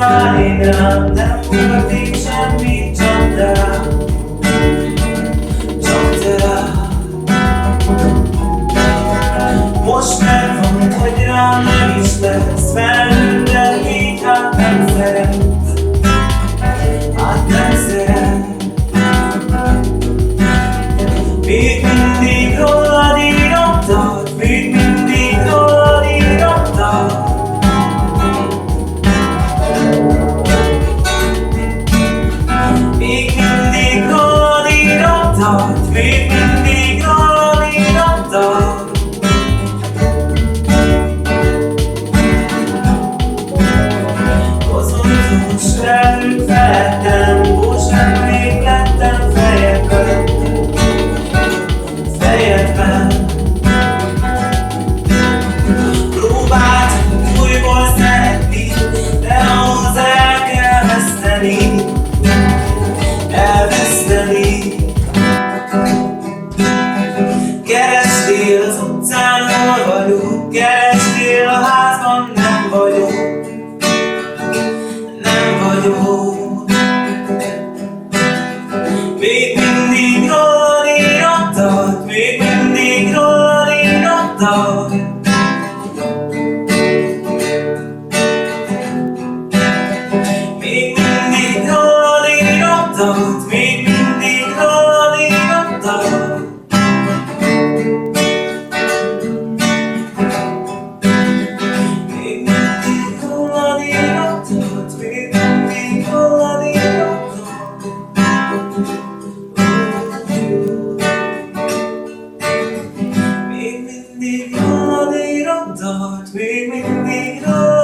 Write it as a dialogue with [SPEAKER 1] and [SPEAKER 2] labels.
[SPEAKER 1] várj rám, nem folytatik semmit, csak te rám, csak te rám. Most megvan, hogy rám nem is lesz, mert mindenki hát nem szeret, hát nem szeret. Még mindig rólad írottak, még mindig rólad írottak. Még mindig rólad írottak, még mindig rólad írottak. Bozontos felül felettem, bús emlék lettem fejedben. Próbáltam újból szeretni, de ahhoz el kell veszteni, elveszteni. Kerestél az utcán, hol vagyok, kerestél a házban, nem vagyok, nem vagyok. Még mindig rólad írottak, még mindig rólad írottak. Még mindig rólad írottak, még mindig rólad írottak. Még mindig rólad írottak, még mindig rólad írottak. Még mindig rólad írottak, még mindig rólad.